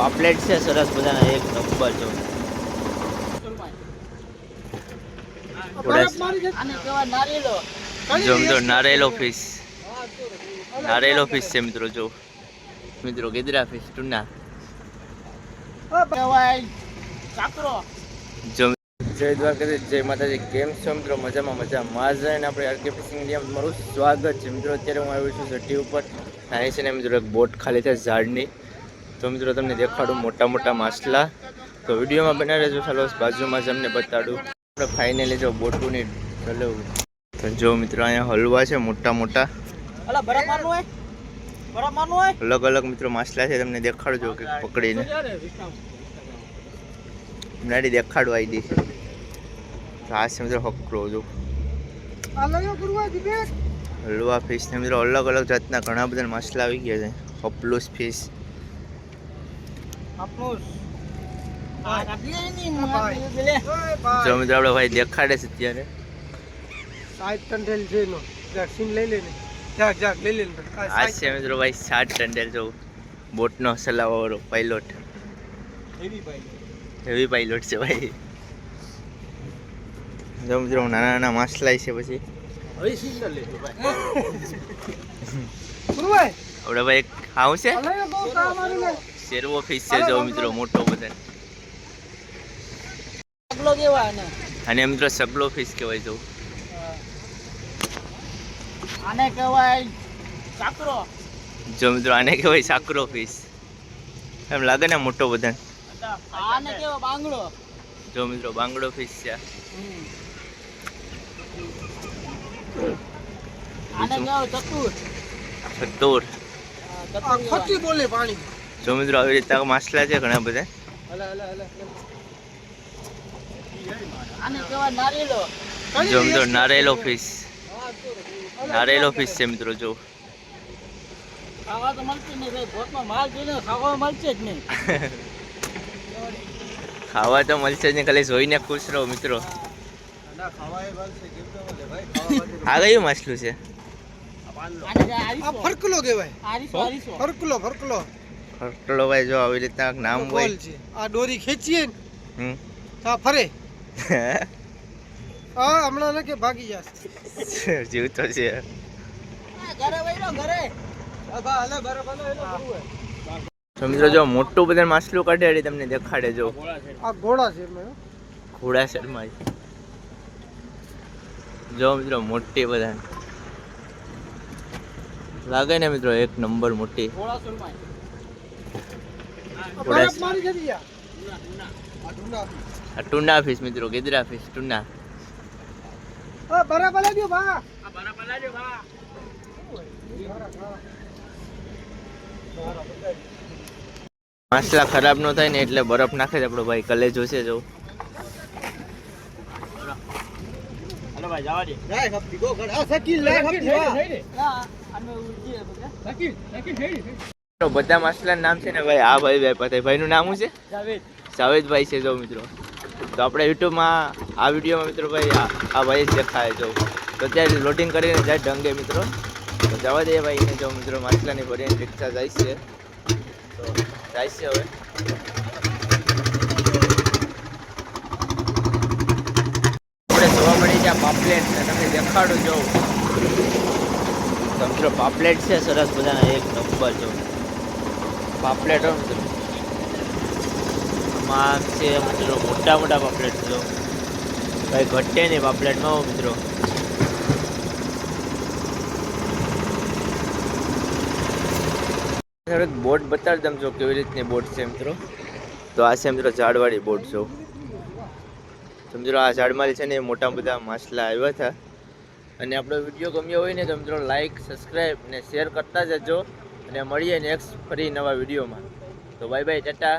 પાપલેટ છે સરસ મજાના એક નંબર જો. જો મિત્રો નારેલો ફિશ છે મિત્રો. જો મિત્રો ગેદરા ફિશ ટુના. જો જય દ્વારકાધીશ, જય માતાજી. કેમ છો મિત્રો? મજામાં અને આપણે આરકે ફિશિંગ ઇન્ડિયા મારું સ્વાગત છે મિત્રો. અત્યારે હું આવ્યો છું સટી ઉપર. અહીં છે ને મિત્રો એક બોટ ખાલી છે ઝાડની. તો મિત્રો તમને દેખાડું મોટા મોટા માછલા. તો વિડીયોમાં બના રહેજો. ચાલો બાજુમાં જ અમને બતાડું. આપણે ફાઇનલી જો બોટુની ચલાવું. તો જો મિત્રો અહીંયા હલવા છે મોટા મોટા. અલગ અલગ મિત્રો માછલા છે, તમને દેખાડજો કે પકડીને નાડી દેખાડો આઈડી. આ છે મિત્રો હકરો. જો હલવા ફિશ ને મિત્રો અલગ અલગ જાતના ઘણા બધા માછલા આવી ગયા છે. હપલુસ ફિશ. જો મિત્રો આપણે ભાઈ દેખાડે છે અત્યારે. આ છે મિત્રો ભાઈ 60 ટંડેલ. જો બોટનો ચલાવવા વાળો પાયલોટ. હેવી પાયલોટ છે ભાઈ. જો મિત્રો નાના નાના માછલા છે. પછી આપણે ભાઈ ખાવું છે શેરવો ફિશ છે. જો મિત્રો મોટો બધા. અને મિત્રો સગલો ફિશ કહેવાય. જો આને કહેવાય સાકરો. જો મિત્રો આને કહેવાય સાકરો ફિશ. એમ લાગે ને મોટો બધા. આને કહેવાય બાંગડો. જો મિત્રો બાંગડો ફિશ છે. આને કહેવાય ચતુર. ખટી બોલે પાણી. જો મિત્રો આવી રીતે માછલા છે ઘણા બધા. આને કહેવાય નારેલો. જો મિત્રો નારેલો ફિશ છે મિત્રો. જો ખાવા તો મળશે નહીં ભાઈ. બોટમાં માલ જોઈને ખાવા મળશે જ નહીં. ખાવા તો મળશે જ નહીં, ખાલી જોઈને ખુશ રહો મિત્રો. આ કયું માછલું છે? ફરકલો કહેવાય. ફરકલો ભાઈ. જો આવી રીતના નામ હોય. આ દોરી ખેંચીએ ને તો ફરે. હમણાં ને કે ભાગી જશે. જીવતો છે. મિત્રો જો મોટું બધા માછલું કાઢે તમને દેખાડે. જો આ ઘોડા શર્મા. જો મિત્રો મોટી બધા લાગે ને મિત્રો એક નંબર મોટી. ટુના ફિશ મિત્રો ગેદરા ફિશ ટુના. માછલા ખરાબ ન થાય ને એટલે બરફ નાખે છે આપણો ભાઈ કલેજો છે. જો બધા માછલા નામ છે ને ભાઈ. આ ભાઈ ભાઈ નું નામ શું છે? જાવેદભાઈ છે. જો મિત્રો તો આપણે યુટ્યુબમાં આ વિડીયોમાં મિત્રો ભાઈ આ ભાઈ જ દેખાય. જો તો અત્યારે લોડિંગ કરીને જાય ઢંગે મિત્રો. તો જવા દઈએ ભાઈ ને. જો મિત્રો માછલાની ભરીને રિક્ષા જાય છે. તો જાય છે હવે. આપણે જોવા મળી જાય પાપલેટ ને તમને દેખાડું. જો મિત્રો પાપલેટ છે સરસ બધાના એક નંબર. જો પાપલેટ મિત્રો માં છે મિત્રો મોટા મોટા પાપલેટ. જો ભાઈ ઘટે નહીં પાપલેટમાં મિત્રો. બોટ બતાવી દઉં જો કેવી રીતની બોટ છે મિત્રો. તો આ છે મિત્રો ઝાડવાળી બોટ. જો મિત્રો આ ઝાડમાં છે ને મોટા બધા માછલા આવ્યા હતા. અને આપણો વિડીયો ગમ્યો હોય ને તો મિત્રો લાઈક સબસ્ક્રાઈબ ને શેર કરતા જજો. અને મળીએ નેક્સ્ટ ફરી નવા વિડીયોમાં. તો બાય બાય, ટાટા.